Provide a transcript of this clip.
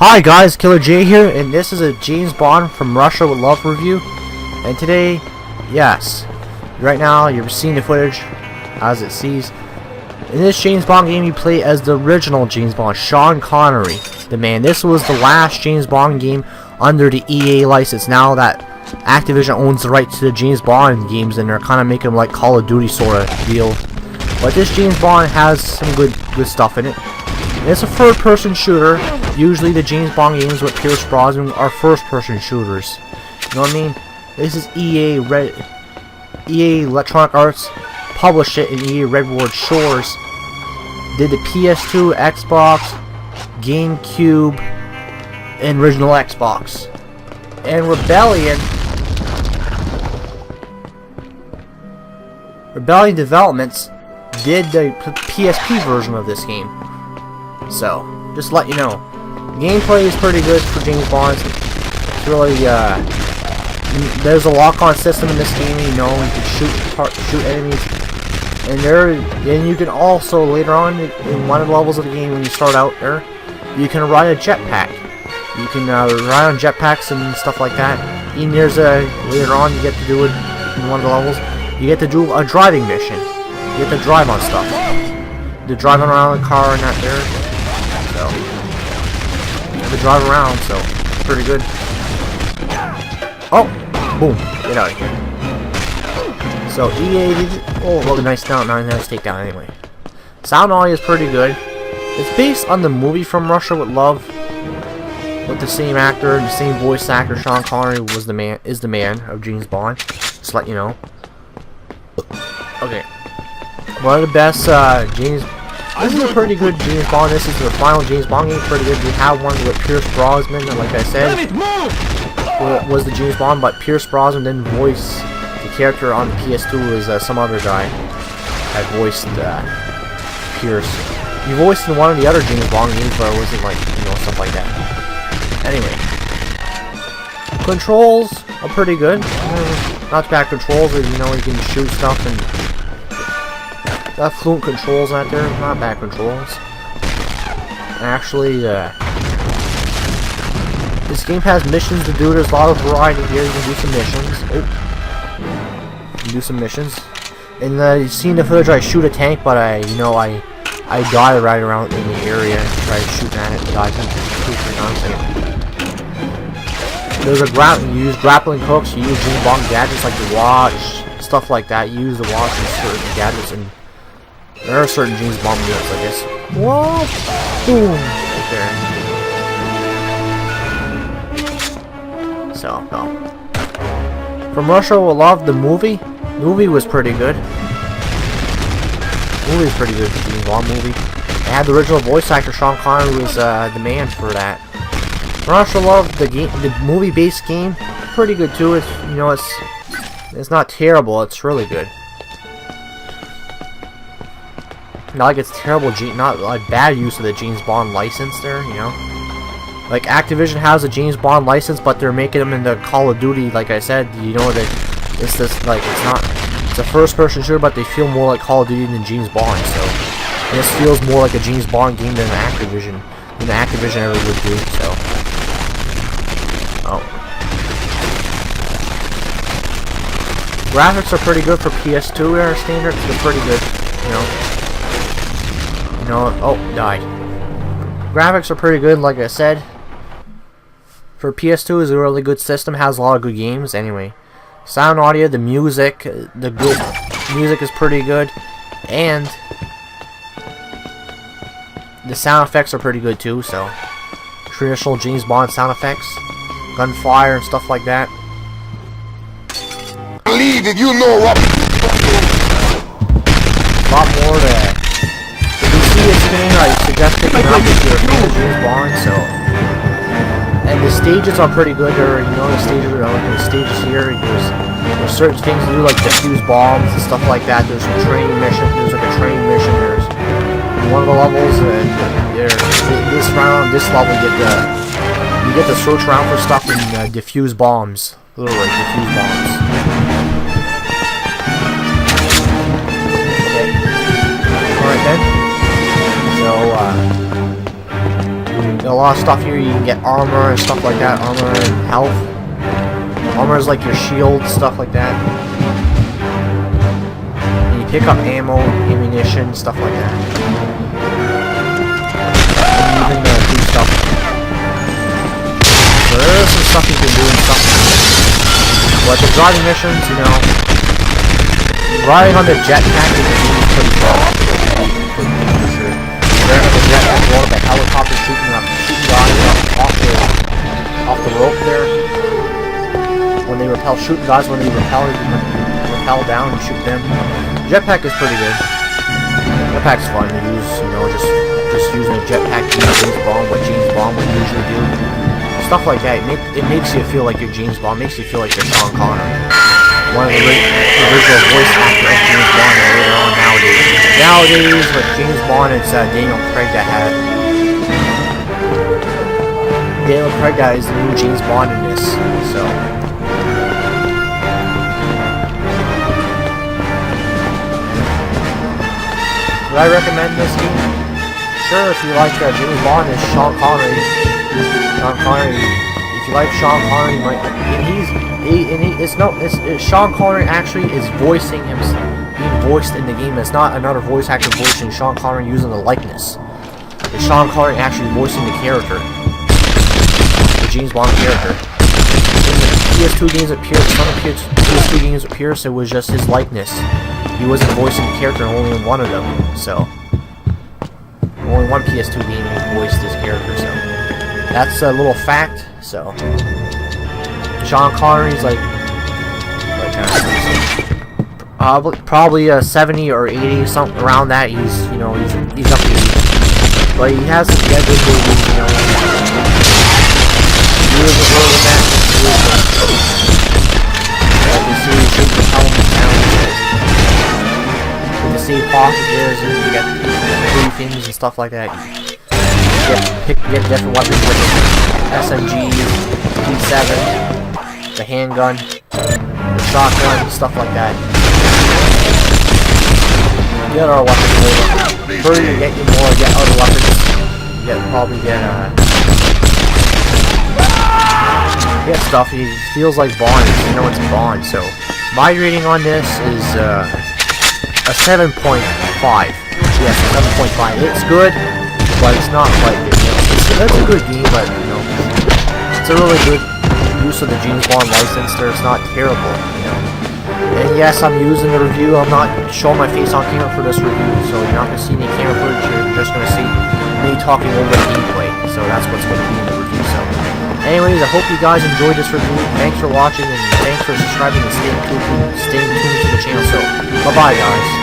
Hi guys, Killer J here, and this is a James Bond from Russia with Love review. And today, yes, right now you're seeing the footage as it sees. In this James Bond game, you play as the original James Bond, Sean Connery, the man. This was the last James Bond game under the EA license. Now that Activision owns the right to the James Bond games, and they're kind of making them like Call of Duty sort of deal. But this James Bond has some good stuff in it. It's a third-person shooter. Usually the James Bond games with Pierce Brosnan are first-person shooters. You know what I mean? This is EA Electronic Arts published it, and EA Redwood Shores did the PS2, Xbox, GameCube, and original Xbox. And Rebellion Developments did the PSP version of this game. So, just to let you know, the gameplay is pretty good for James Bond. It's really, there's a lock-on system in this game. You know, you can shoot enemies, and you can also later on in one of the levels of the game when you start out there, you can ride a jetpack. You can ride on jetpacks and stuff like that. And there's later on you get to do it in one of the levels. You get to do a driving mission. You get to drive on stuff. You're driving around the car and that there. So, you have to drive around, so pretty good. Oh, boom, get out of here. So EA did, oh, look, nice takedown anyway. Sound audio is pretty good. It's based on the movie From Russia with Love, with the same actor, the same voice actor. Sean Connery is the man of James Bond. Just let you know. Okay, one of the best This is a pretty good James Bond. This is the final James Bond game. Pretty good. We have one with Pierce Brosnan, and like I said, was the James Bond, but Pierce Brosnan didn't voice the character on the PS2 as some other guy had voiced Pierce. He voiced in one of the other James Bond games, but it wasn't like, you know, stuff like that. Anyway, controls are pretty good. Not bad controls. You know, you can shoot stuff and. Got fluent controls out there, not bad controls. Actually, this game has missions to do. There's a lot of variety here. You can do some missions. Oh, you can do some missions. And you've seen the footage. I shoot a tank, but I die right around in the area. Try shooting at it, die. There's you use grappling hooks. You use James Bond gadgets like the watch, stuff like that. You use the watch and certain gadgets and. There are certain James Bond units, I guess. What? Boom! Right there. So, no. From Russia with Love, the movie. The movie was pretty good. The movie was pretty good, the James Bond movie. They had the original voice actor, Sean Connery, was the man for that. From Russia with Love, the movie-based game, pretty good too. It's, you know, it's not terrible. It's really good. Not like it's terrible, not like bad use of the James Bond license there, you know. Like Activision has a James Bond license, but they're making them into Call of Duty. Like I said, you know that it's this like it's a first-person shooter, but they feel more like Call of Duty than James Bond. So this feels more like a James Bond game than Activision ever would do. So, oh, graphics are pretty good for PS2 era standards. They're pretty good, you know. Oh, died. Graphics are pretty good, like I said. For PS2 is a really good system, has a lot of good games. Anyway, sound audio, the music is pretty good, and the sound effects are pretty good too. So, traditional James Bond sound effects, gunfire and stuff like that. Believe if you know what. A lot more to. I suggest picking up if you're a fan of James Bond. So, and the stages are pretty good. Or you know, the stages here. There's certain things to do like defuse bombs and stuff like that. There's some training mission. There's like a training mission. There's one of the levels, and this level you get to search around for stuff and defuse bombs. Literally defuse bombs. Okay. Alright then. So, a lot of stuff here. You can get armor and stuff like that. Armor and health. Armor is like your shield, stuff like that. And you pick up ammo, ammunition, stuff like that. And even do stuff. So there's some stuff you can do and stuff. But the driving missions, you know, riding on the jetpack is pretty fun. For sure. There on the jetpack, going with the helicopter shooting guys off the rope there. When they repel, shooting guys when they repel down and shoot them. Jetpack is pretty good. Jetpack's fun to use, you know, just using a jetpack to use James Bond, what James Bond would usually do. Stuff like that. It makes you feel like you're James Bond, makes you feel like you're Sean Connery. One of the original voice actor of James Bond later on nowadays. Nowadays, with James Bond, it's Daniel Craig that had Daniel Craig that is the new James Bond in this, so. Would I recommend this game? Sure, if you like James Bond and Sean Connery. If you like Sean Connery, you might. Sean Connery actually is voicing himself, being voiced in the game. It's not another voice actor voicing Sean Connery using the likeness. It's Sean Connery actually voicing the character, the James Bond character. In the PS2 games at Pierce, some of the PS2 games at Pierce, it was just his likeness. He wasn't voicing the character only in one of them, so only one PS2 game he voiced his character. So that's a little fact. So Sean Connery's probably 70 or 80, something around that. He's up to 80, but he has some good movies, you know. Years ago with that, like you see, you shoot the elements down. You see hostages and you get briefings and stuff like that. You get different weapons like the SMG, P7, the handgun, the shotgun, stuff like that. Get other weapons later. Further you get other weapons. Probably get stuff. He feels like Bond. You know it's Bond. So my rating on this is a 7.5. Yes, 7.5. It's good, but it's not quite good. You know, it's a good game, but you know, it's a really good use of the James Bond license. There, it's not terrible. You know. And yes, I'm using the review. I'm not showing my face on camera for this review, so you're not going to see any camera footage. You're just going to see me talking over the gameplay. So that's what's going to be in the review. So, anyways, I hope you guys enjoyed this review. Thanks for watching, and thanks for subscribing and staying tuned to the channel. So, bye-bye, guys.